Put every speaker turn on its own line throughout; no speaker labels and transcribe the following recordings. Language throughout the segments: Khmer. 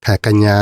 ខែកញ្ញា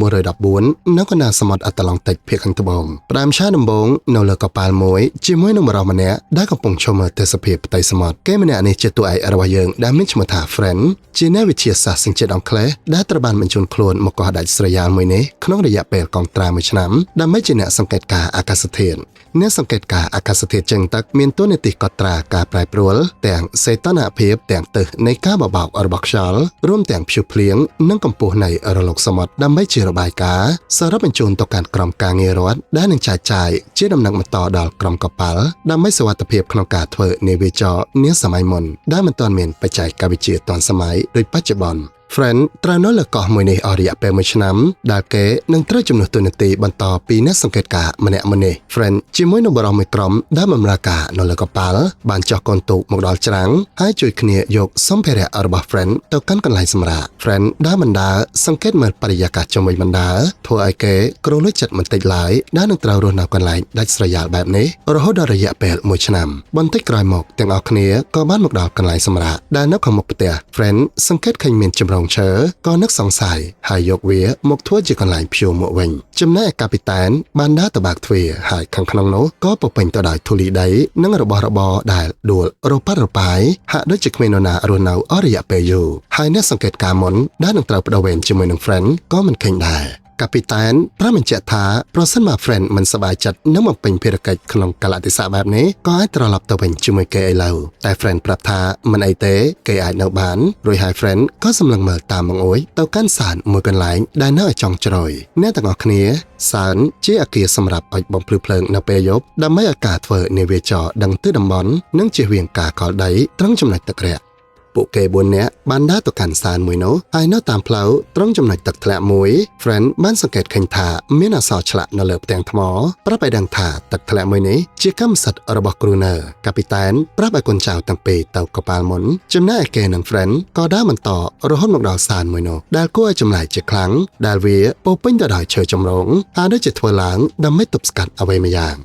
1914នៅកណ្ដាលសមុទ្រអាត្លង់តិកភាគខាងត្បូងផ្ដើមឆាដំបងនៅលើកប៉ាល់មួយជាមួយនឹងបរិសម្នាក់ដែលកំពុងឈរមើលទេសភាពផ្ទៃសមុទ្រគេម្នាក់នេះជាតួឯករបស់យើងដែលមានឈ្មោះថា Friend ជាអ្នកវិទ្យាសាស្ត្រសញ្ជាតិអង់គ្លេសដែលត្រូវបានបញ្ជូនខ្លួនមកកោះដាច់ស្រយាលមួយនេះក្នុងរយៈពេលកងត្រា1ឆ្នាំដើម្បីជាអ្នកសង្កេតការណ៍អាកាសធាតុអ្នកសង្កេតការណ៍អាកាសធាតុជើងទឹកមានតួនាទីកត់ត្រាការប្រែប្រួលទាំងសីតុណ្ហភាពទាំងទិសនៃការបបោករបស់ខ្យល់រួមទាំងព្យុះភ្លៀងនិងកម្ពស់នៃរលកសមុទ្រដើម្បីជារបាយការណ៍សរុបបញ្ជូនទៅកាន់ក្រុមការងាររដ្ឋដែលនឹងចែកចាយជាដំណឹងបន្តដល់ក្រុមកប៉ាល់ដើម្បីសុវត្ថិភាពក្នុងការធ្វើនាវាចរនាសម័យមុនដែលមិនទាន់មានបច្ចេកវិទ្យាទាន់សម័យដូចបច្ចុប្បន្នFriend ត្រូវនៅលើកោះមួយនេះអស់រយៈពេល1ឆ្នាំដែលគេនឹងត្រូវជំនួសតួនាទីបន្តពីអ្នកសង្កេតការណ៍ម្នាក់នេះ Friend ជាមួយនឹងបរិសុទ្ធមួយក្រុមដែលបម្រើការនៅលើកប៉ាល់បានចុះកូនទូកមកដល់ច្រាំងហើយជួយគ្នាយកសម្ភារៈរបស់ Friend ទៅកាន់កន្លែងសម្រាក Friend ដែលបណ្ដាសង្កេតមើលបរិយាកាសជុំវិញបណ្ដាធ្វើឲ្យគេគ្រោះលួចចិត្តបន្តិចឡើយដែលនឹងត្រូវរស់នៅកន្លែងដាច់ស្រយាលបែបនេះរហូតដល់រយៈពេល1ឆ្នាំបន្តិចក្រោយមកទាំងអស់គ្នាក៏បានមកដល់កន្លែងសម្រាកដែលនៅខាងមុខផ្ទះ Friend សង្កេតឃើញមានចម្រងឈើក៏នឹកសង្ស័យហើយយកវាមកធ្វើជាកន្លែងព្យួរមកវិញចំណែកកាពីតានបានដើរទៅបើកទ្វារហើយខាងក្នុងនោះក៏ពោពេញទៅដោយធូលីដីនិងរបស់របរដែលដួលរប៉ាត់រប៉ាយហាក់ដូចជាគ្មាននរណារស់នៅអស់រយៈពេលយូរហើយអ្នកសង្កេតការណ៍មុនដែលនឹងត្រូវបដូរវេនជាមួយនឹង Friend ក៏មិនឃើញដែរកាពីតានប្រាប់បញ្ជាក់ថាប្រសិនបើ Friend មិនសប្បាយចិត្តនឹងបំពេញភារកិច្ចក្នុងកលៈទេសៈបែបនេះក៏អាចត្រឡប់ទៅវិញជាមួយគេឥឡូវតែ Friend ប្រាប់ថាមិនអីទេគេអាចនៅបានរួចហើយ Friend ក៏សម្លឹងមើលតាមបង្អួយទៅកាន់សានមួយកន្លែងដែលនៅឲ្យចុងជ្រោយអ្នកទាំងអស់គ្នាសានជាអគារសម្រាប់ឲ្យបំភ្លឺភ្លើងនៅពេលយប់ដើម្បីឲ្យការធ្វើនាវាចរដឹងទិសតំបន់និងជៀសវាងការកលដីត្រង់ចំណុចទឹករាក់ពួកគេ4នាក់បានដើរទៅកាន់សានមួយនោះហើយនៅតាមផ្លូវត្រង់ចំណុចទឹកធ្លាក់មួយ Friend បានសង្កេតឃើញថាមានអក្សរឆ្លាក់នៅលើផ្ទាំងថ្មប្រាប់ឲ្យដឹងថាទឹកធ្លាក់មួយនេះជាកម្មសិទ្ធិរបស់ Crooner កាពីតានប្រាប់ឲ្យកូនចៅទាំងពីរទៅកប៉ាល់មុនចំណែកឯគេនិង Friend ក៏ដើរបន្តរហូតមកដល់សានមួយនោះដែលគួរឲ្យចម្លែកជាខ្លាំងដែលវាពោពេញទៅដោយឈើចម្រុងហើយដូចជាធ្វើឡើងដើម្បីទប់ស្កាត់អ្វីមួយយ៉ាង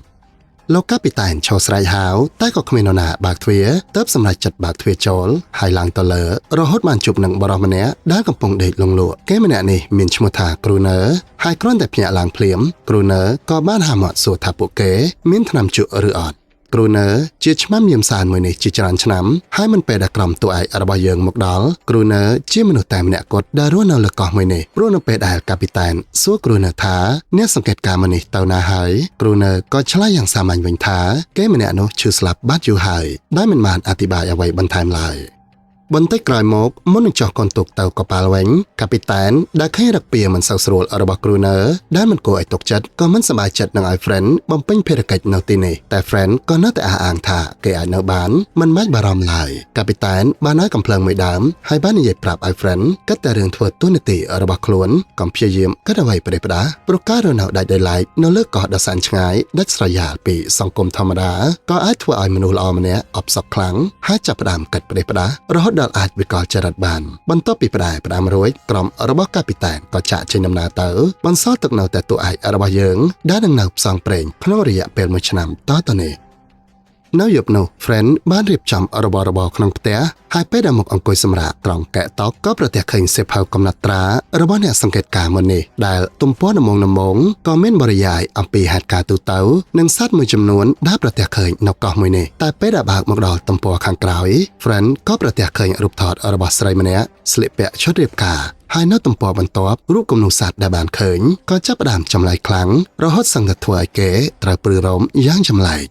លោកកាពីតានឈរស្រែកហៅតែក៏គ្មាននរណាបើកទ្វារទើបសម្រេចចិត្តបើកទ្វារចូលហើយឡើងទៅលើរហូតបានជួបនឹងបរិសម្នាក់ដែលកំពុងដេកលង់លក់គេម្នាក់នេះមានឈ្មោះថា Crooner ហើយគ្រាន់តែភ្ញាក់ឡើងភ្លាម Crooner ក៏បានហាមាត់សួរថាពួកគេមានថ្នាំជក់ឬអត់Crooner ជាឆ្មាំយាមសានមួយនេះជាច្រើនឆ្នាំហើយមិនពេលដែលក្រុមតួឯករបស់យើងមកដល់ Crooner ជាមនុស្សតែម្នាក់គត់ដែលរស់នៅលើកោះមួយនេះព្រោះនៅពេលដែលកាពីតានសួរ Crooner ថាអ្នកសង្កេតការណ៍មួយនេះទៅណាហើយ Crooner ក៏ឆ្លើយយ៉ាងសាមញ្ញវិញថាគេម្នាក់នោះឈឺស្លាប់បាត់យូរហើយដែលមិនបានអធិប្បាយអ្វីបន្ថែមឡើយបន្តិចក្រោយមកមុននឹងចុះកូនទូកទៅកប៉ាល់វិញកាពីតានដែលឃើញរកពីមិនសូវស្រួលរបស់ Crooner ដែលមិនគួរឲ្យទុកចិត្តក៏មិនសប្បាយចិត្តនឹងឲ្យ Friend បំពេញភារកិច្ចនៅទីនេះតែ Friend ក៏នៅតែអះអាងថាគេអាចនៅបានមិនបាច់បារម្ភឡើយកាពីតានបានឲ្យកំភ្លើងមួយដើមហើយបាននិយាយប្រាប់ឲ្យ Friend គិតតែរឿងធ្វើទូនាទីរបស់ខ្លួនកុំព្យាយាមគិតអ្វីប្រេះផ្ដាស់ព្រោះការរស់នៅដាច់ដោយឡែកនៅលើកោះដ៏សែនឆ្ងាយដាច់ស្រយាលពីសង្គមធម្មតាក៏អាចធ្វើឲ្យមនុស្សល្អម្នាក់អបសក់ខ្លាំងហើយចាប់ផ្ដើមគិតប្រេះផ្ដាស់រហូតដល់អាចវិកលចរិតបានបន្ទាប់ពីផ្ដាំរួចក្រុមរបស់កាពីតានក៏ចាក់ចេញដំណើរទៅបន្សល់ទុកនៅតែតួឯករបស់យើងដែលនឹងនៅផ្សងព្រេងក្នុងរយៈពេល1ឆ្នាំតទៅនេះនៅយប់នោះ Friend បានរៀបចំរបស់របរក្នុងផ្ទះហើយពេលដែលមកអង្គុយសម្រាកត្រង់កែតុកក៏ប្រទះឃើញសៀវភៅកំណត់ត្រារបស់អ្នកសង្កេតការណ៍មុននេះដែលទំព័រដំងក៏មានបរិយាយអំពីហេតុការណ៍ទូទៅនិងសត្វមួយចំនួនដែលប្រទះឃើញនៅកោះមួយនេះតែពេលដែលបើកមកដល់ទំព័រខាងក្រោយ Friend ក៏ប្រទះឃើញរូបថតរបស់ស្រីម្នាក់ស្លៀកពាក់ឈុតរៀបការហើយនៅទំព័របន្ទាប់រូបគំនូរសត្វដែលបានឃើញក៏ចាប់ផ្ដើមចម្លែកខ្លាំងរហូតសឹងតែធ្វើឲ្យគេត្រូវព្រឺរោមយ៉ាងចម្លែក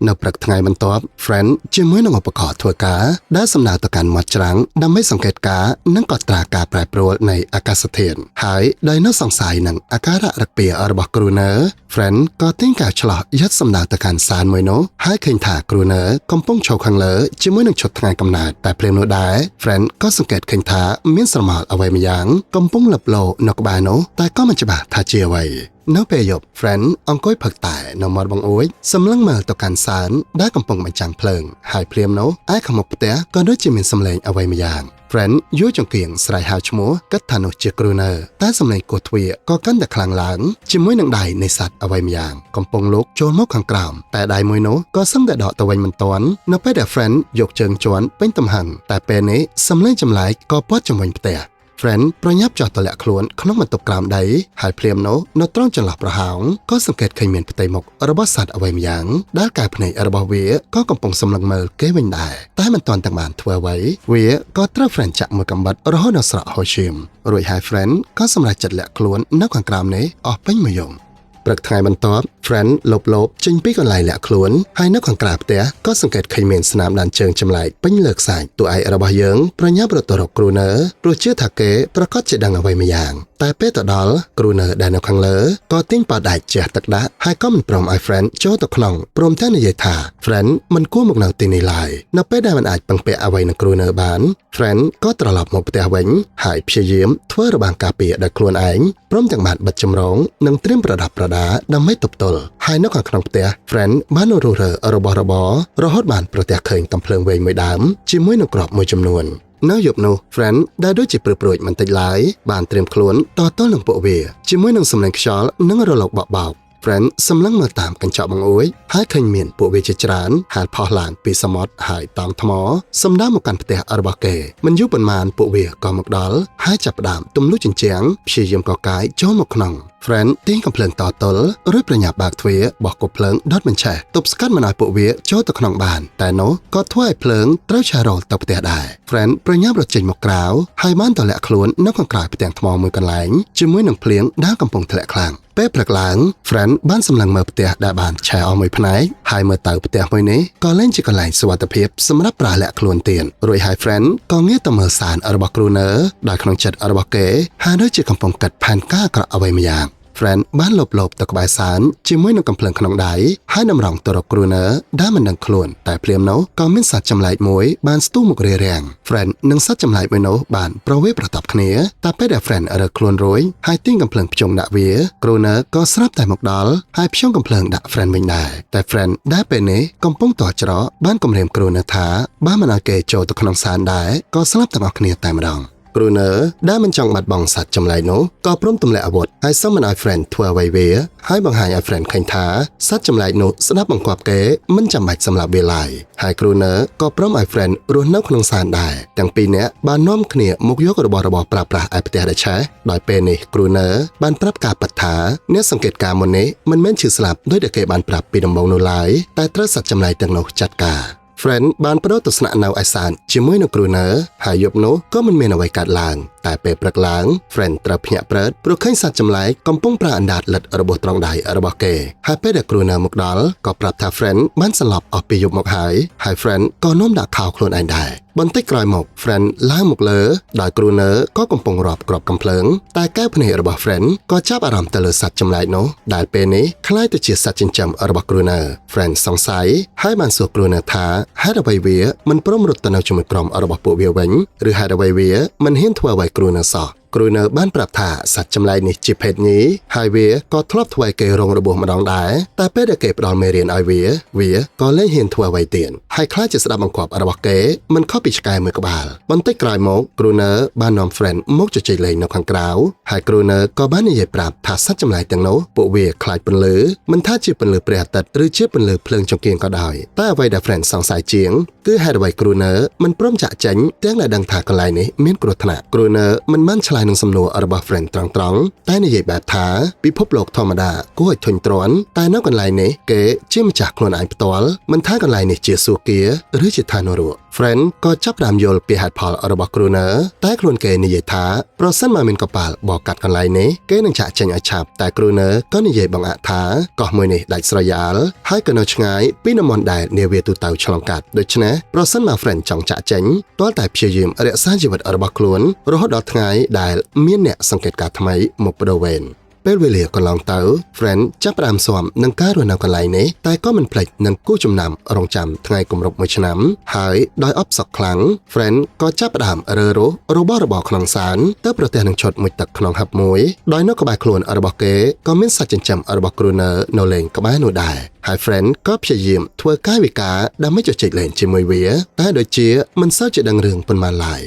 នៅព្រឹកថ្ងៃបន្ទាប់ Friend ជាមួយនឹងឧបករណ៍ធ្វើការដែលសំដៅទៅកាន់មាត់ច្រាំងដើម្បីសង្កេតការណ៍និងកត់ត្រាការប្រែប្រួលនៃអាកាសធាតុហើយដោយនៅសង្ស័យនឹងអាការៈរឹកពីរបស់ Crooner Friend ក៏ទិញការឆ្លោះយត់សំដៅទៅកាន់សានមួយនោះហើយឃើញថា Crooner កំពុងឈរខាងលើជាមួយនឹងឈុតថ្ងៃកំណើតតែព្រាមនោះដែរ Friend ក៏សង្កេតឃើញថាមានស្រមោលអ្វីម្យ៉ាងកំពុងលឹបលោនៅក្បែរនោះតែក៏មិនច្បាស់ថាជាអ្វីនៅពេលយប់ Friend អង្គុយផឹកតែនៅមាត់បង្អួចសម្លឹងមើលទៅកាន់សានដែលកំពុងបញ្ចាំងភ្លើងហើយព្រាមនោះឯខាងមុខផ្ទះក៏ដូចជាមានសំឡេងអ្វីម្យ៉ាង Friend យល់ចង្គៀងស្រែកហៅឈ្មោះគិតថានោះជា Crooner តែសំឡេងគោះទ្វារក៏កាន់តែខ្លាំងឡើងជាមួយនឹងដៃនៃសត្វអ្វីម្យ៉ាងកំពុងលូកចូលមកខាងក្រោមតែដៃមួយនោះក៏សឹងតែដកទៅវិញមិនទាន់នៅពេលដែល Friend យកជើងជន់ពេញទំហឹងតែពេលនេះសំឡេងចម្លែកក៏ព័ទ្ធជំវិញផ្ទះ Friend ប្រញាប់ចោះទម្លាក់ខ្លួនក្នុងបន្ទប់ក្រោមដីហើយភ្លាមនោះនៅត្រង់ចន្លោះប្រហោងក៏សង្កេតឃើញមានផ្ទៃមុខរបស់សត្វអ្វីម្យ៉ាងដែលកែភ្នែករបស់វាក៏កំពុងសម្លឹងមើលគេវិញដែរតែមិនទាន់ទាំងបានធ្វើអ្វីវាក៏ត្រូវ Friend ចាក់មួយកាំបិតរហូតដល់ស្រក់ហូរឈាមរួចហើយ Friend ក៏សម្រេចចិត្តលាក់ខ្លួននៅខាងក្រោមនេះអស់ពេញមួយយប់ព្រឹកថ្ងៃបន្ទាប់ Friend លបចេញពីកន្លែងលាក់ខ្លួនហើយនៅខាងក្រៅផ្ទះក៏សង្កេតឃើញមានស្នាមដានជើងចម្លែកពេញលើខ្សាច់តួឯករបស់យើងប្រញាប់រត់ទៅរកគ្រូនើព្រោះជឿថាគេប្រកាសជាដឹងអ្វីម្យ៉ាងតែពេលទៅដល់គ្រូនើដែលនៅខាងលើក៏ទាញប៉ាដែកជះទឹកដាក់ហើយក៏មិនព្រមឲ្យ Friend ចូលទៅក្នុងព្រមទាំងនិយាយថា Friend មិនគួរមកនៅទីនេះឡើយនៅពេលដែលមិនអាចពឹងពាក់អ្វីនឹងគ្រូនើបាន Friend ក៏ត្រឡប់មកផ្ទះវិញហើយព្យាយាមធ្វើរបាំងការពារដោយខ្លួនឯងព្រមទាំងបានបិទចម្រងនិងត្រៀមប្រដាប់ប្រដាដើម្បីទប់ទល់ហើយនៅខាងក្នុងផ្ទះ Friend បានរុះរើរបស់របររហូតបានប្រទះឃើញកំភ្លើងវែងមួយដើមជាមួយនឹងគ្រាប់មួយចំនួននៅយប់នោះ Friend ដែលដូចជាព្រឺព្រួយមិនតិចឡើយបានត្រៀមខ្លួនតទល់នឹងពួកវាជាមួយនឹងសំឡេងខ្យល់និងរលកបក់បោក Friend សម្លឹងមើលតាមកញ្ចក់បង្អួយហើយឃើញមានពួកវាជាច្រើនហាលផុសឡើងពីសមុទ្រហើយតង់ថ្មសម្ដៅមកកាន់ផ្ទះរបស់គេមិនយូរប៉ុន្មានពួកវាក៏មកដល់ហើយចាប់ផ្ដើមទម្លុះជញ្ជាំងព្យាយាមកកាយចូលមកក្នុង Friend ទាញកំភ្លើងតទល់រួចប្រញាប់បើកទ្វារបោះគប់ភ្លើងដុតបញ្ឆេះទប់ស្កាត់មិនឲ្យពួកវាចូលទៅក្នុងបានតែនោះក៏ធ្វើឲ្យភ្លើងត្រូវឆេះរោលទៅផ្ទះដែរ Friend ប្រញាប់រត់ចេញមកក្រៅហើយបានទម្លាក់ខ្លួននៅខាងក្រៅផ្ទាំងថ្មមួយកន្លែងជាមួយនឹងភ្លៀងដែលកំពុងធ្លាក់ខ្លាំងពេលព្រឹកឡើង Friend បានសម្លឹងមើលផ្ទះដែលបានឆេះអស់មួយផ្នែកហើយមើលទៅផ្ទះមួយនេះក៏លែងជាកន្លែងសុវត្ថិភាពសម្រាប់ប្រើលាក់ខ្លួនទៀតរួចហើយ Friend ក៏ងាកទៅមើលសានរបស់គ្រូនើដែលក្នុងចិត្តរបស់គេហាក់ដូចជាកំពុងកាត់ផែនការអាក្រក់អ្វីម្យ៉ាងFriend បានលបទៅក្បែរសានជាមួយនឹងកំភ្លើងក្នុងដៃហើយតម្រង់ទៅរកគ្រូនើដែលមិនដឹងខ្លួនតែភ្លាមនោះក៏មានសត្វចម្លែកមួយបានស្ទុះមករារាំង Friend និងសត្វចម្លែកមួយនោះបានប្រវេប្រតាប់គ្នាតែពេលដែល Friend រើខ្លួនរួយហើយទាញកំភ្លើងភ្ជង់ដាក់វាគ្រូនើក៏ស្រាប់តែមកដល់ហើយភ្ជង់កំភ្លើងដាក់ Friend វិញដែរតែ Friend ដែលពេលនេះកំពុងតច្រកបានគំរាមគ្រូនើថាបើមិនឲ្យគេចូលទៅក្នុងសានដែរក៏ស្លាប់ទាំងអស់គ្នាតែម្ដងគ្រូនើដែលមិនចង់បាត់បង់សត្វចម្លែកនោះក៏ព្រមទម្លាក់អាវុធហើយសុំមិនឲ្យ Friend ធ្វើអ្វីវាហើយបង្ហាញឲ្យ Friend ឃើញថាសត្វចម្លែកនោះស្ដាប់បង្គាប់គេមិនចាំបាច់សម្លាប់វាឡើយហើយគ្រូនើក៏ព្រមឲ្យ Friend រស់នៅក្នុងសានដែរទាំងពីរនាក់បាននាំគ្នាមកយករបស់របរប្រើប្រាស់ឯផ្ទះដែលឆេះដោយពេលនេះគ្រូនើបានប្រាប់ការពិតថាអ្នកសង្កេតការណ៍មុននេះមិនមែនឈឺស្លាប់ដោយដែលគេបានប្រាប់ពីដំបូងនោះឡើយតែត្រូវសត្វចម្លែកទាំងនោះចាត់ការFriend បានបដូរទៅស្នាក់នៅឯសានជាមួយនឹងគ្រូនើហើយយប់នោះក៏មិនមានអ្វីកើតឡើងតែពេលព្រឹកឡើង Friend ត្រូវភ្ញាក់ព្រឹត្តព្រោះឃើញសត្វចម្លែកកំពុងប្រើអណ្ដាតលិតរបួសត្រង់ដៃរបស់គេហើយពេលដែលគ្រូនើមកដល់ក៏ប្រាប់ថា Friend បានសន្លប់អស់ពីយប់មកហើយ Friend ក៏នាំដាក់ខោខ្លួនឯងដែរបន្តិចក្រោយមក Friend ឡើងមកលើដោយគ្រូនើក៏កំពុងរាប់គ្រាប់កំភ្លើងតែកែវភ្នែករបស់ Friend ក៏ចាប់អារម្មណ៍ទៅលើសត្វចម្លែកនោះដែលពេលនេះคล้ายទៅជាសត្វចិញ្ចឹមរបស់គ្រូនើ Friend សង្ស័យហើយបានសួរគ្រូនើថាហេតុអ្វីវាមិនព្រមរត់ទៅនៅជាមួយក្រុមរបស់ពួកវាវិញឬហេតុអ្វីវាមិនហ៊ានធ្វើអ្វីគ្រូនើសោះគ្រូនើបានប្រាប់ថាសត្វចម្លែកនេះជាភេទញីហើយវាក៏ធ្លាប់ធ្វើឲ្យគេរងរបួសម្ដងដែរតែពេលដែលគេផ្ដល់មេរៀនឲ្យវាក៏លែងហ៊ានធ្វើអ្វីទៀតហើយខ្លាចជាស្ដាប់បង្គាប់របស់គេមិនខុសពីឆ្កែមួយក្បាលបន្តិចក្រោយមកគ្រូនើបាននាំ Friend មកជជែកលេងនៅខាងក្រៅហើយគ្រូនើក៏បាននិយាយប្រាប់ថាសត្វចម្លែកទាំងនោះពួកវាខ្លាចពន្លឺមិនថាជាពន្លឺព្រះអាទិត្យឬជាពន្លឺភ្លើងចង្កៀងក៏ដោយតែអ្វីដែល Friend សង្ស័យជាងគឺហេតុអ្វីគ្រូនើមិនព្រមចាក់ចេញទាំងដែលដឹងថាកន្លែងនេះមានគ្រោះថ្នាក់គ្រូនើមិនបានឆ្លើយនឹងសំណួររបស់ Friend ត្រង់តែនិយាយបែបថាពិភពលោកធម្មតាគួរឲ្យធុញទ្រាន់តែនៅកន្លែងនេះគេជាម្ចាស់ខ្លួនឯងផ្ទាល់មិនថាកន្លែងនេះជាសួគ៌ឬជាឋាននរក Friend ក៏ចាប់ផ្ដើមយល់ពីហេតុផលរបស់គ្រូនើតែខ្លួនគេនិយាយថាប្រសិនបើមានកប៉ាល់បកកាត់កន្លែងនេះគេនឹងចាក់ចេញឲ្យឆាប់តែគ្រូនើក៏និយាយបង្អាក់ថាកោះមួយនេះដាច់ស្រយាលហើយក៏នៅឆ្ងាយពីតំបន់ដែលនាវាទូទៅឆ្លងកាត់ដូច្នេះប្រសិនបើ Friend ចង់ចាក់ចេញទាល់តែព្យាយាមរក្សាជីវិតរបស់ខ្លួនរហូតដល់ថ្ងៃដែលមានអ្នកសង្កេតការណ៍ថ្មីមកបដូរវេនពេលវេលាកន្លងទៅ Friend ចាប់ផ្ដើមស៊ាំនឹងការរស់នៅកន្លែងនេះតែក៏មិនភ្លេចនឹងគូចំណាំរងចាំថ្ងៃគម្រប់1ឆ្នាំហើយដោយអបសក់ខ្លាំង Friend ក៏ចាប់ផ្ដើមរើរស់របស់របរក្នុងសានទៅប្រទះនឹងឈុតមួយទឹកក្នុងហឹបមួយដោយនៅក្បែរខ្លួនរបស់គេក៏មានសត្វចិញ្ចឹមរបស់គ្រូនើនៅលេងក្បែរនោះដែរហើយ Friend ក៏ព្យាយាមធ្វើកាយវិការដើម្បីជជែកលេងជាមួយវាតែដូចជាមិនសូវជាដឹងរឿងប៉ុន្មានឡើយ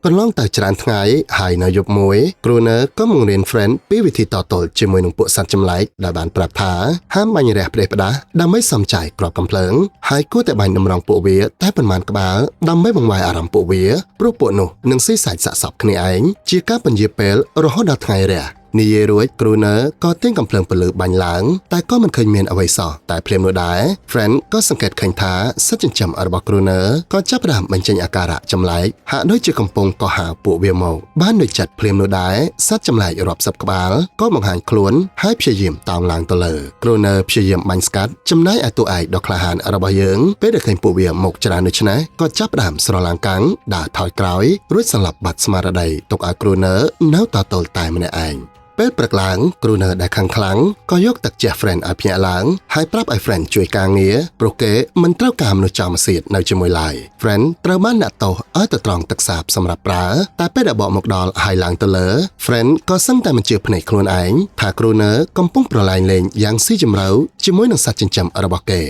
កន្លងទៅច្រើនថ្ងៃហើយនៅយប់មួយគ្រូនើក៏មករៀន friend ពីវិធីតទល់ជាមួយនឹងពួកសត្វចម្លែកដែលបានប្រាប់ថាហាមបាញ់រះផ្ដេសផ្ដាសដើម្បីសំចៃក្របកំភ្លើងហើយគួរតែបាញ់តម្រង់ពួកវាតែប៉ុន្មានក្បាលដើម្បីបង្វែរអារម្មណ៍ពួកវាព្រោះពួកនោះនឹងស៊ីសាច់សាកសពគ្នាឯងជាការពន្យាពេលរហូតដល់ថ្ងៃរះនិយាយរួចគ្រូនើក៏ទាញកំភ្លើងពលឺបាញ់ឡើងតែក៏មិនឃើញមានអ្វីសោះតែភ្លាមនោះដែរ friend ក៏សង្កេតឃើញថាសត្វចិញ្ចឹមរបស់គ្រូនើក៏ចាប់ផ្ដើមបញ្ចេញអាការៈចម្លែកហាក់ដូចជាកំពុងកោះហៅពួកវាមកបានដូចចិត្តភ្លាមនោះដែរសត្វចម្លែករាប់សិបក្បាលក៏បង្ហាញខ្លួនហើយព្យាយាមតោងឡើងទៅលើគ្រូនើព្យាយាមបាញ់ស្កាត់ចំណែកឯតួឯកដ៏ក្លាហានរបស់យើងពេលដែលឃើញពួកវាមកច្រើនដូច្នេះក៏ចាប់ផ្ដើមស្រឡាំងកាំងដើរថយក្រោយរួចសន្លប់បាត់ស្មារតីទុកឲ្យគ្រូនើនៅតទល់តែម្នាក់ឯងពេលព្រឹកឡើងគ្រូនើដែលខឹងខ្លាំងក៏យកទឹកជះ friend ឲ្យភ្ញាក់ឡើងហើយប្រាប់ឲ្យ friend ជួយការងារព្រោះគេមិនត្រូវការមនុស្សចោលមកសៀតនៅជាមួយឡើយ friend ត្រូវបានដាក់ទោសឲ្យទៅត្រង់ទឹកសាបសម្រាប់ប្រើតែពេលដែលបកមកដល់ហើយឡើងទៅលើ friend ក៏សឹងតែមិនជឿភ្នែកខ្លួនឯងថាគ្រូនើកំពុងប្រឡែងលេងយ៉ាងស៊ីជម្រៅជាមួយនឹងសត្វចិញ្ចឹមរបស់គេ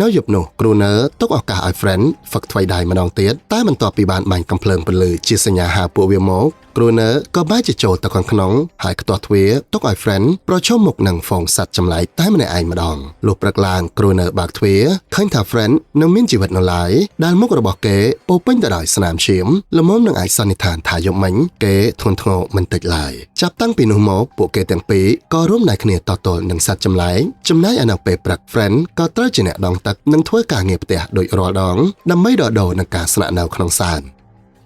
នៅយប់នោះគ្រូនើទុកឱកាសឲ្យ friend ហ្វឹកថ្វីដៃម្ដងទៀតតែបន្ទាប់ពីបានបាញ់កំភ្លើងពន្លឺជាសញ្ញាហៅពួកវាមកគ្រូនើក៏បែរជាចូលទៅខាងក្នុងហើយខ្ទាស់ទ្វារទុកឲ្យ friend ប្រឈមមុខនឹងហ្វូងសត្វចម្លែកតែម្នាក់ឯងម្ដងលុះព្រឹកឡើងគ្រូនើបើកទ្វារឃើញថា friend នៅមានជីវិតនៅឡើយដែលមុខរបស់គេពោពេញទៅដោយស្នាមឈាមល្មមនឹងអាចសន្និដ្ឋានថាយប់មិញគេធ្ងន់ធ្ងរមិនតិចឡើយចាប់តាំងពីនោះមកពួកគេទាំងពីរក៏រួមដៃគ្នាតទល់នឹងសត្វចម្លែកចំណែកឯនៅពេលព្រឹក friend ក៏ត្រូវជាអ្នកដងទឹកនិងធ្វើការងារផ្ទះដូចរាល់ដងដើម្បីដកដូរនឹងការស្នាក់នៅក្នុងសាល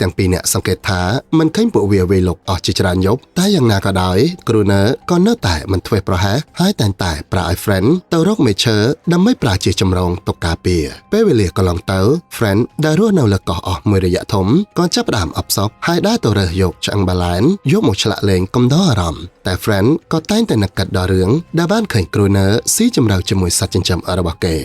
ទាំងពីរអ្នកសង្កេតថាមិនឃើញពួកវាវេលុកអស់ជាច្រើនយប់តែយ៉ាងណាក៏ដោយគ្រូនើក៏នៅតែមិនធ្វេសប្រហែសហើយតែងតែប្រើឲ្យ friend ទៅរកមេឈើដើម្បីប្រើជាចម្រងទុកការពារពេលវេលាកន្លងទៅ friend ដែលរស់នៅលើកោះអស់មួយរយៈធំក៏ចាប់ផ្ដើមអបសពហើយដើរទៅរើសយកឆ្អឹងបាឡែនយកមកឆ្លាក់លេងកំដរអារម្មណ៍តែ friend ក៏តែងតែនឹកកាត់ដល់រឿងដែលបានឃើញគ្រូនើស៊ីចម្រៅជាមួយសត្វចិញ្ចឹមរបស់គេ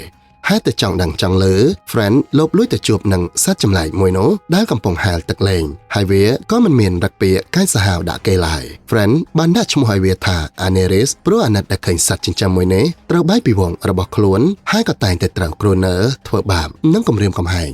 ហើយទៅចង់ដឹងចង់លើ friend លបលួចទៅជួបនឹងសត្វចម្លែកមួយនោះដែលកំពុងហាលទឹកលេងហើយវាក៏មិនមានរឹកពាកកាយសាហាវដាក់គេឡើយ friend បានដាក់ឈ្មោះឲ្យវាថា Aneris ព្រោះអាណិតដែលឃើញសត្វចិញ្ចឹមមួយនេះត្រូវបែកពីវងរបស់ខ្លួនហើយក៏តែងតែត្រូវគ្រូនើធ្វើបាបនិងគំរាមកំហែង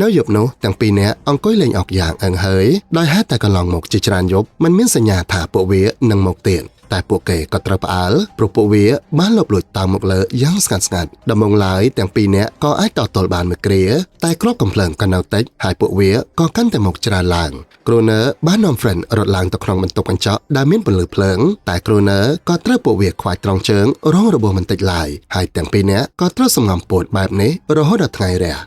នៅយប់នោះទាំងពីរនាក់អង្គុយលេងអុកយ៉ាងអឹងហើយដោយហេតុតែកន្លងមកជាច្រើនយប់មិនមានសញ្ញាថាពួកវានឹងមកទៀតតែពួកគេក៏ត្រូវផ្អើលព្រោះពួកវាបានលបលួចតាមមកលើយ៉ាងស្ងាត់ស្ងាត់ដំណងឡើយទាំងពីរនាក់ក៏អាចតទល់បានមួយគ្រាតែគ្រាប់កំភ្លើងក៏នៅតិចហើយពួកវាក៏កាន់តែមកច្រើនឡើងគ្រូនើបាននាំ friend រត់ឡើងទៅក្នុងបន្ទប់កញ្ចក់ដែលមានពន្លឺភ្លើងតែគ្រូនើក៏ត្រូវពួកវាខ្វាយត្រង់ជើងរងរបួសមិនតិចឡើយហើយទាំងពីរនាក់ក៏ត្រូវសំងំពោតបែបនេះរហូតដល់ថ្ងៃរះ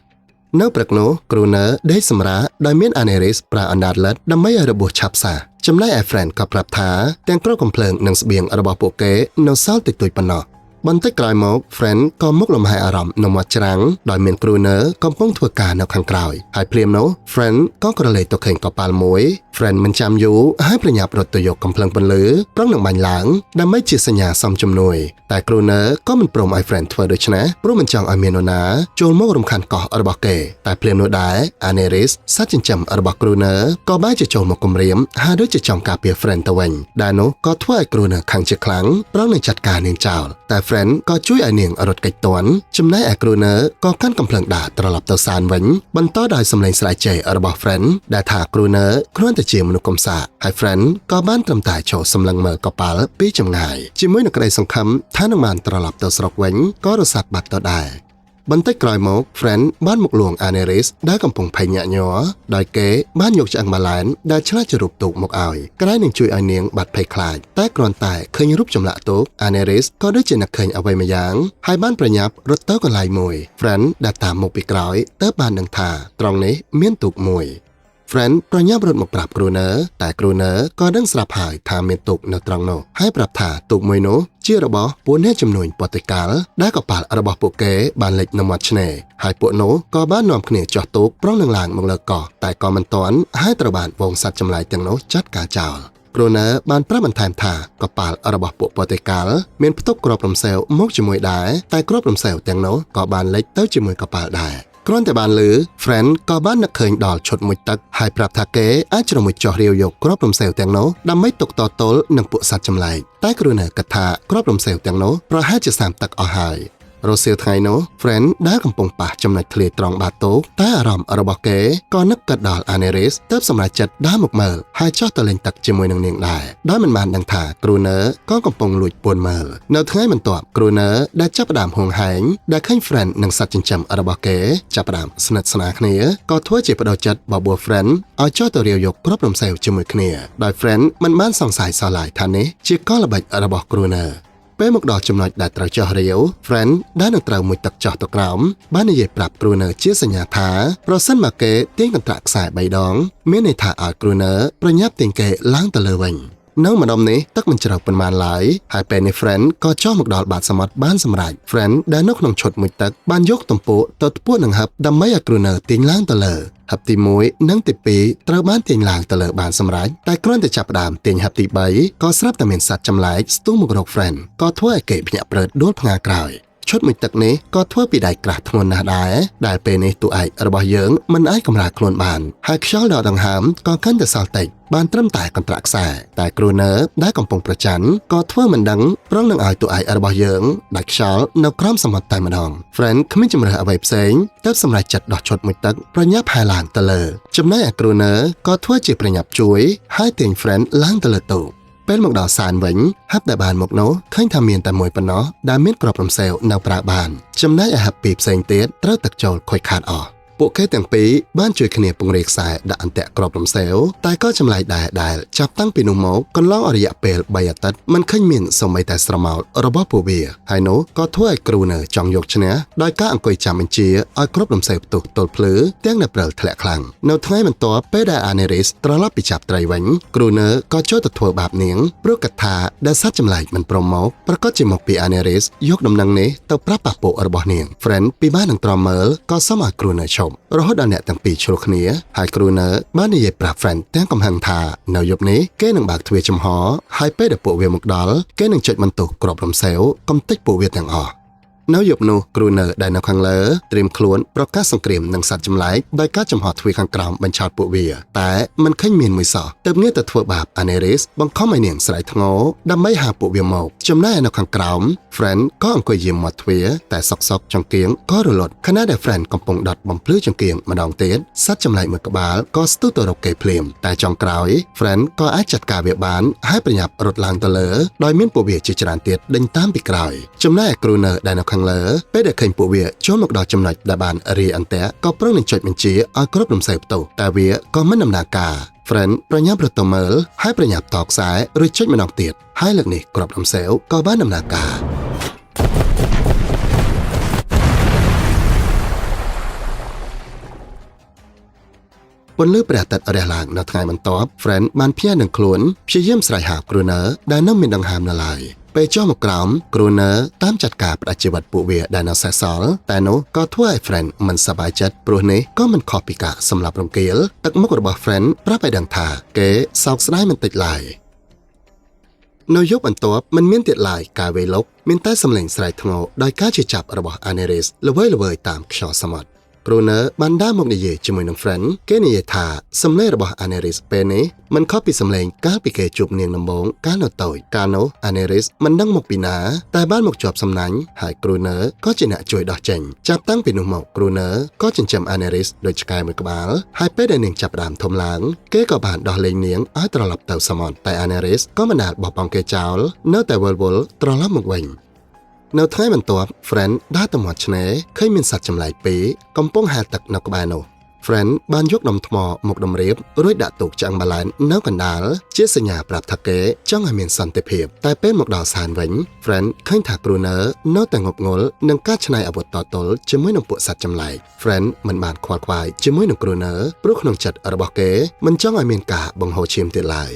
នៅព្រឹកនោះគ្រូនើដេកសម្រាកដោយមាន Aneris ប្រើអណ្ដាតលិតដើម្បីឲ្យរបួសឆាប់សាចំណែកឯ friend ក៏ប្រាប់ថាទាំងគ្រាប់កំភ្លើងនិងស្បៀងរបស់ពួកគេនៅសល់តិចតួចប៉ុណ្ណោះបន្តិចក្រោយមក friend ក៏មកលំហែអារម្មណ៍នៅមាត់ច្រាំងដោយមានគ្រូនើកំពុងធ្វើការនៅខាងក្រោយហើយព្រាមនោះ friend ក៏ក្រឡេកទៅឃើញកប៉ាល់មួយ friend មិនចាំយូរហើយប្រញាប់រត់ទៅយកកំភ្លើងពន្លឺប្រឹងនឹងបាញ់ឡើងដើម្បីជាសញ្ញាសមជំនួយតែគ្រូនើក៏មិនព្រមឲ្យ friend ធ្វើដូច្នេះព្រោះមិនចង់ឲ្យមាននរណាចូលមករំខានកោះរបស់គេតែព្រាមនោះដែរ Aneris សត្វចិញ្ចឹមរបស់គ្រូនើក៏បែរជាចូលមកគំរាមហើយដូចជាចង់ការពារ friend ទៅវិញដែលនោះក៏ធ្វើឲ្យគ្រូនើខឹងជាខ្លាំងប្រឹងនឹងចាត់ការនាងចោលតែ friend ក៏ជួយឲ្យនាងរត់គេចទាន់ចំណែកឯគ្រូនើក៏កាន់កំភ្លើងដាត្រឡប់ទៅសានវិញបន្តដោយសម្លេងស្រែកជេររបស់ friend ដែលថាគ្រូនើគ្រាន់តែជាមនុស្សកំសាកហើយ friend ក៏បានត្រឹមតែចូលសម្លឹងមើលកប៉ាល់ពីចម្ងាយជាមួយនឹងក្តីសង្ឃឹមថានឹងបានត្រឡប់ទៅស្រុកវិញក៏រសាត់បាត់ទៅដែរបន្តិចក្រោយមក friend បានមកលួង Aneris ដែលកំពុងភ័យញាក់ញ័រដោយគេបានយកឆ្អឹងម៉ាឡែនដែលឆ្លាតជារូបទូកមកឲ្យក្រែងនឹងជួយឲ្យនាងបាត់ភ័យខ្លាចតែគ្រាន់តែឃើញរូបចម្លាក់ទូក Aneris ក៏ដូចជានឹកឃើញអ្វីមួយយ៉ាងហើយបានប្រញាប់រត់ទៅកន្លែងមួយ friend ដែលតាមមកពីក្រោយទើបបានដឹងថាត្រង់នេះមានទូកមួយfriend ប្រញាប់រត់មកប្រាប់គ្រូនើតែគ្រូនើក៏ដឹងស្រាប់ហើយថាមានទូកនៅត្រង់នោះហើយប្រាប់ថាទូកមួយនោះជារបស់ពួកអ្នកជំនួញពតិកាលដែលកប៉ាល់របស់ពួកគេបានលិចនៅមាត់ឆ្នេរហើយពួកនោះក៏បាននាំគ្នាចោះទូកប្រងនឹងឡើងមកលើកោះតែក៏មិនទាន់ហើយត្រូវបានវងសត្វចម្លែកទាំងនោះចាត់ការចោលគ្រូនើបានប្រាប់បន្ថែមថាកប៉ាល់របស់ពួកពតិកាលមានផ្ទុកគ្រាប់រំសេវមកជាមួយដែរតែគ្រាប់រំសេវទាំងនោះក៏បានលិចទៅជាមួយកប៉ាល់ដែរគ្រាន់តែបានឮ friend ក៏បាននឹកឃើញដល់ឈុតមួយទឹកហើយប្រាប់ថាគេអាចជ្រមុជចោះរាវយកគ្រាប់រំសេវទាំងនោះដើម្បីទុកតទល់នឹងពួកសត្វចម្លែកតែគ្រូនើគិតថាគ្រាប់រំសេវទាំងនោះប្រហែលជាសាមទឹកអស់ហើយ រសៀលថ្ងៃនោះ Friend ដែលកំពុងប៉ះចំណុចធ្លាយត្រង់បាតទូកតែអារម្មណ៍របស់គេក៏នឹកកាត់ដល់ Aneris ទើបសម្រេចចិត្តដើរមកមើលហើយចោះទៅលេងទឹកជាមួយនឹងនាងដែរដោយមិនបានដឹងថា Crooner ក៏កំពុងលួចពួនមើលនៅថ្ងៃបន្ទាប់ Crooner ដែលចាប់ផ្ដើមហួងហែងដែលឃើញ Friend និងសត្វចិញ្ចឹមរបស់គេចាប់ផ្ដើមស្និទ្ធស្នាលគ្នាក៏ធ្វើជាបដូរចិត្តបបួល Friend ឲ្យចោះទៅរាវយកគ្រាប់រំសេវជាមួយគ្នាដោយ Friend មិនបានសង្ស័យសោះឡើយថានេះជាកលល្បិចរបស់ Croonerពេលមកដល់ចំណុចដែលត្រូវចោះរាវ Friend ដែលនឹងត្រូវមួយទឹកចោះទៅក្រោមបាននិយាយប្រាប់ Crooner ជាសញ្ញាថាប្រសិនបើគេទាញកន្ត្រាក់ខ្សែ3ដងមានន័យថាឲ្យ Crooner ប្រញាប់ទាញគេឡើងទៅលើវិញនៅម្ដុំនេះទឹកមិនជ្រៅប៉ុន្មានឡើយហើយពេលនេះ Friend ក៏ចោះមកដល់បាតសមុទ្របានសម្រេច Friend ដែលនៅក្នុងឈុតមួយទឹកបានយកទំពក់ទៅថ្ពួតនឹងហឹបដើម្បីឲ្យ Crooner ទាញឡើងទៅលើហឹបទី1និងទី2ត្រូវបានទាញឡើងទៅលើបានសម្រេចតែគ្រាន់តែចាប់ផ្ដើមទាញហឹបទី3ក៏ស្រាប់តែមានសត្វចម្លែកស្ទុះមករក Friend ក៏ធ្វើឲ្យគេភ្ញាក់ព្រឺតដួលផ្ងាក្រោយឈុតមួយទឹកនេះក៏ធ្វើពីដែកក្រាស់ធ្ងន់ណាស់ដែរដែលពេលនេះតួឯករបស់យើងមិនអាចកម្រើកខ្លួនបានហើយខ្យល់ដកដង្ហើមក៏កាន់តែសល់តិចបានត្រឹមតែកន្ត្រាក់ខ្សែតែ Crooner ដែលកំពុងប្រច័ណ្ឌក៏ធ្វើមិនដឹងប្រឹងនឹងឲ្យតួឯករបស់យើងដាច់ខ្យល់នៅក្រោមសមុទ្រតែម្ដង Friend គ្មានជំរឿអ្វីផ្សេងទើបសម្រេចចិត្តដោះឈុតមួយទឹកប្រញាប់ហែឡើងទៅលើចំណែកឯ Crooner ក៏ធ្វើជាប្រញាប់ជួយហើយទាញ Friend ឡើងទៅលើទូកពេលមកដល់សានវិញហឹបដែលបានមកនោះឃើញថាមានតែមួយប៉ុណ្ណោះដែលមានគ្រាប់រំសេវនៅប្រើបានចំណែកឯហឹបពីរផ្សេងទៀតត្រូវទឹកចូលខូចខាតអស់ពួកគេទាំងពីរបានជួយគ្នាពង្រាយខ្សែដាក់អន្ទាក់គ្រាប់រំសេវតែក៏ចម្លែកដែរដែលចាប់តាំងពីនោះមកកន្លងអរិយៈពេល3អាទិត្យមិនឃើញមានសូម្បីតែស្រមោលរបស់ពួកវាហើយនោះក៏ធ្វើឲ្យ Crooner ចង់យកឈ្នះដោយការអង្គុយចាំបញ្ជាឲ្យគ្រាប់រំសេវផ្ទុះទល់ភ្លឺទាំងនៅព្រិលធ្លាក់ខ្លាំងនៅថ្ងៃបន្ទាប់ពេលដែល Aneris ត្រឡប់ពីចាប់ត្រីវិញ Crooner ក៏ចូលទៅធ្វើបាបនាងព្រោះគិតថាដែលសត្វចម្លែកមិនព្រមមកប្រកាសជាមកពី Aneris យកដំណឹងនេះទៅប្រាប់ប៉ះពួករបស់នាង Friend ពីបាននឹងទ្រាំមើលក៏សុំឲ្យ Crooner ឈប់រហូតដល់អ្នកទាំងពីរឆ្លោះគ្នាហើយ Crooner បាននិយាយប្រាប់ Friend ទាំងកំហឹងថានៅយប់នេះគេនឹងបើកទ្វារចំហហើយពេលដែលពួកវាមកដល់គេនឹងចុចបន្ទោសគ្រាប់រំសេវកំទេចពួកវាទាំងអស់នៅយប់នោះ Crooner ដែលនៅខាងលើត្រៀមខ្លួនប្រកាសសង្គ្រាមនឹងសត្វចម្លែកដោយការចំហទ្វារខាងក្រោមបញ្ឆោតពួកវាតែមិនឃើញមានមួយសោះទើបងាកទៅធ្វើបាប Aneris បង្ខំឲ្យនាងស្រែកធ្ងរដើម្បីហៅពួកវាមកចំណែកនៅខាងក្រោម Friend ក៏អង្គុយយាមមាត់ទ្វារតែសុកចង្គៀងក៏រលត់ខណៈដែល Friend កំពុងដុតបំភ្លឺចង្គៀងម្ដងទៀតសត្វចម្លែកមួយក្បាលក៏ស្ទុះទៅរកគេភ្លាមតែចុងក្រោយ Friend ក៏អាចចាត់ការវាបានហើយប្រញាប់រត់ឡើងទៅលើដោយមានពួកវាជាច្រើនទៀតដេញតាមពីក្រោយចំណែក Crooner ដែលនៅខាងលើពេលដែលឃើញពួកវាចូលមកដល់ចំណុចដែលបានរាយអន្ទាក់ក៏ប្រឹងនឹងចុចបញ្ជាឲ្យគ្រាប់រំសេវផ្ទុះតែវាក៏មិនដំណើរការ Friend ប្រញាប់រត់ទៅមើលហើយប្រញាប់តខ្សែរួចចុចម្ដងទៀតហើយលើកនេះគ្រាប់រំសេវក៏បានដំណើរការពន្លឺព្រះអាទិត្យរះឡើងនៅថ្ងៃបន្ទាប់ Friend បានភ្ញាក់នឹងខ្លួនព្យាយាមស្រែកហៅ Crooner ដែលនៅមានដង្ហើមនៅឡើយពេលចុះមកក្រោម Crooner តាមចាត់ការផ្ដាច់ជីវិតពួកវាដែលនៅសេសសល់តែនោះក៏ធ្វើឲ្យ Friend មិនសប្បាយចិត្តព្រោះនេះក៏មិនខុសពីការសម្លាប់រង្គាលទឹកមុខរបស់ Friend ប្រាប់ឲ្យដឹងថាគេសោកស្ដាយមិនតិចឡើយនៅយប់បន្ទាប់មិនមានទៀតឡើយការវេលុកមានតែសំឡេងស្រែកធ្ងរដោយការជិះចាប់របស់ Aneris ល្វើយតាមខ្យល់សមុទ្រCrooner បានដើរមកនិយាយជាមួយនឹង Friend គេនិយាយថាសំឡេងរបស់ Aneris ពេលនេះមិនខុសពីសំឡេងកាលពីគេជួបនាងដំបូងកាលនៅតូចកាលនោះ Aneris មិនដឹងមកពីណាតែបានមកជាប់សំណាញ់ហើយ Crooner ក៏ជាអ្នកជួយដោះចេញចាប់តាំងពីនោះមក Crooner ក៏ចិញ្ចឹម Aneris ដូចឆ្កែមួយក្បាលហើយពេលដែលនាងចាប់ផ្ដើមធំឡើងគេក៏បានដោះលែងនាងឲ្យត្រឡប់ទៅសមុទ្រតែ Aneris ក៏មិនដែលបោះបង់គេចោលនៅតែវិលវល់ត្រឡប់មកវិញនៅថ្ងៃបន្ទាប់ Friend ដើរទៅមាត់ឆ្នេរឃើញមានសត្វចម្លែកពីរកំពុងហែលទឹកនៅក្បែរនោះ Friend បានយកដុំថ្មមកតម្រៀបរួចដាក់ទូកឆ្អឹងបាឡែននៅកណ្ដាលជាសញ្ញាប្រាប់ថាគេចង់ឲ្យមានសន្តិភាពតែពេលមកដល់សានវិញ Friend ឃើញថា Crooner នៅតែងប់ងល់នឹងការច្នៃអាវុធតទល់ជាមួយនឹងពួកសត្វចម្លែក Friend មិនបានខ្វល់ខ្វាយជាមួយនឹង Crooner ព្រោះក្នុងចិត្តរបស់គេមិនចង់ឲ្យមានការបង្ហូរឈាមទៀតឡើយ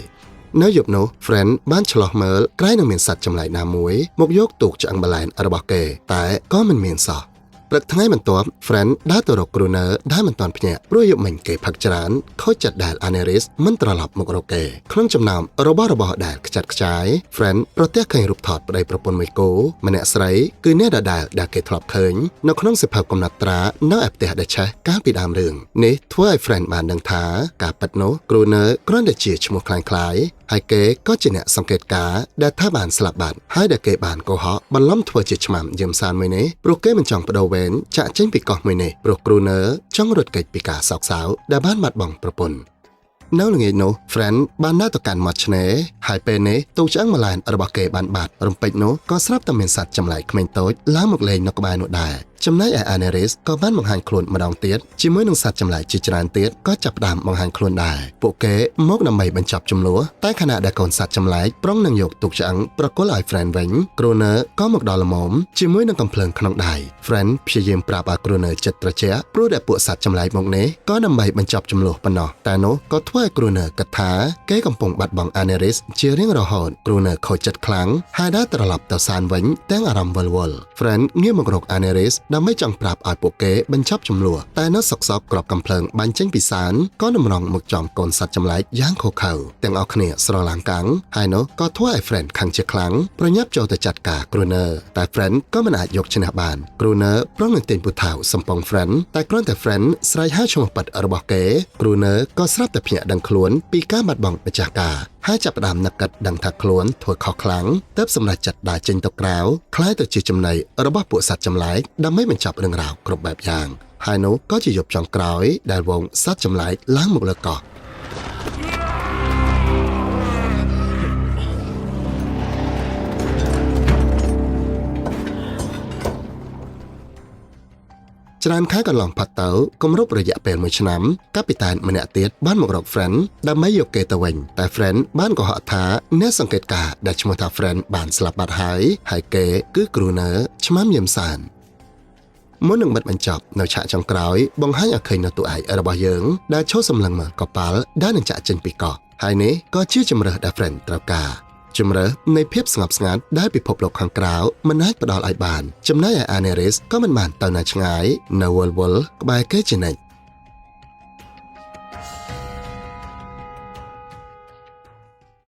នៅយប់នោះ Friend បានឆ្លោះមើលក្រែងនឹងមានសត្វចម្លែកណាមួយមកយកទូកឆ្អឹងបាឡែនរបស់គេតែក៏មិនមានសោះព្រឹកថ្ងៃបន្ទាប់ Friend ដើរទៅរក Crooner ដែលមិនទាន់ភ្ញាក់ព្រោះយប់មិញគេផឹកច្រើនខូចចិត្តដែល Aneris មិនត្រឡប់មករកគេក្នុងចំណោមរបស់ដែលខ្ចាត់ខ្ចាយ Friend ប្រទះឃើញរូបថតប្តីប្រពន្ធមួយគូម្នាក់ស្រីគឺអ្នកដែលគេធ្លាប់ឃើញនៅក្នុងសិភៅកំណត់ត្រានៅឯផ្ទះដែលឆេះកាលពីដើមរឿងនេះធ្វើឲ្យ Friend បានដឹងថាការពិតនោះ Crooner គ្រាន់តែជាឈ្មោះคล้ายៗ ហើយគេក៏ជាអ្នកសង្កេតការណ៍ដែលថាបានស្លាប់បាត់ហើយដែលគេបានកុហកបន្លំធ្វើជាឆ្មាំយាមសានមួយនេះព្រោះគេមិនចង់បដូរវេនចាក់ចេញពីកោះមួយនេះព្រោះគ្រូនើចង់រត់គេចពីការសោកសៅដែលបានបាត់បង់ប្រពន្ធនៅល្ងាចនោះ Friend បានដើរទៅកាន់មាត់ឆ្នេរហើយពេលនេះទូកឆ្អឹងម៉ាឡែនរបស់គេបានបាត់រំពេចនោះក៏ស្រាប់តែមានសត្វចម្លែកក្មេងតូចឡើងមកលេងនៅក្បែរនោះដែរចំណែកឯ Aneris ក៏បានបង្ហាញខ្លួនម្ដងទៀតជាមួយនឹងសត្វចម្លែកជាច្រើនទៀតក៏ចាប់ផ្ដើមបង្ហាញខ្លួនដែរពួកគេមកដើម្បីបញ្ចប់ចំនួនតែខណៈដែលកូនសត្វចម្លែកប្រុងនឹងយកទូកឆ្អឹងប្រគល់ឲ្យ Friend វិញ Croner ក៏មកដល់ល្មមជាមួយនឹងកំភ្លើងក្នុងដៃ Friend ព្យាយាមប្រាប់ឲ្យ Croner ចិត្តត្រជាក់ព្រោះតែពួកសត្វចម្លែកមកនេះក៏ដើម្បីបញ្ចប់ចំនួនប៉ុណ្ណោះតែនោះក៏ធ្វើឲ្យ Croner គិតថាគេកំពុងបាត់បង់ Aneris ជារៀងរហូត Croner ខូចចិត្តខ្លាំងហើយដើរត្រឡប់ទៅសានវិញទាំងអារម្មណ៍វល់វល់ Friend ងាកមករក Aneris ដើម្បីចង់ប្រាប់ឲ្យពួកគេបញ្ចប់ចំនួនតែនៅសុកសោកក្របកំភ្លើងបាញ់ចេញពីសានក៏តម្រង់មកចំកូនសត្វចម្លែកយ៉ាងខុសខើទាំងអស់គ្នាស្រឡាំងកាំងហើយនោះក៏ធ្វើឲ្យ Friend ខឹងជាខ្លាំងប្រញាប់ចូលទៅចាត់ការ Croner តែ Friend ក៏មិនអាចយកឈ្នះបាន Croner ប្រងនឹងទាញពូថៅសំពង Friend តែគ្រាន់តែ Friend ស្រែកហៅឈ្មោះប៉ិតរបស់គេ Croner ក៏ស្រាប់តែភ្ញាក់ដឹងខ្លួនពីការបាត់បង់ម្ចាស់ការហើយចាប់ផ្ដើមនឹកគិតដឹងថាខ្លួនធ្វើខុសខ្លាំងទើបសម្រេចចិត្តដើរចេញទៅក្រៅคล้ายទៅជាចំណីរបស់ពួកសត្វចម្លែកដើម្បីបញ្ចប់រឿងរ៉ាវគ្រប់បែបយ៉ាងហើយនោះក៏ជាយប់ចុងក្រោយដែលវងសត្វចម្លែកឡើងមកលើកោះច្រើនខែកន្លងផុតទៅគម្រប់រយៈពេល1ឆ្នាំកាពីតានម្នាក់ទៀតបានមករក Friend ដើម្បីយកគេទៅវិញតែ Friend បានកុហកថាអ្នកសង្កេតការណ៍ដែលឈ្មោះថា Friend បានស្លាប់បាត់ហើយគេគឺ Croner ឆ្មាំយាមសានមុននឹងបិទបញ្ចប់នៅឆាកចុងក្រោយបង្ហាញឲ្យឃើញនៅតួឯករបស់យើងដែលឈរសម្លឹងមើលកប៉ាល់ដែលនឹងចាក់ចេញពីកោះហើយនេះក៏ជាជំរើសដែល Friend ត្រូវការជំរើសនៃភាពស្ងប់ស្ងាត់ដែលពិភពលោកខាងក្រៅមិនអាចផ្ដល់ឲ្យបានចំណែកឯ Aneris ក៏មិនបានទៅណាឆ្ងាយនៅវល់ក្បែរគេជានិច្ច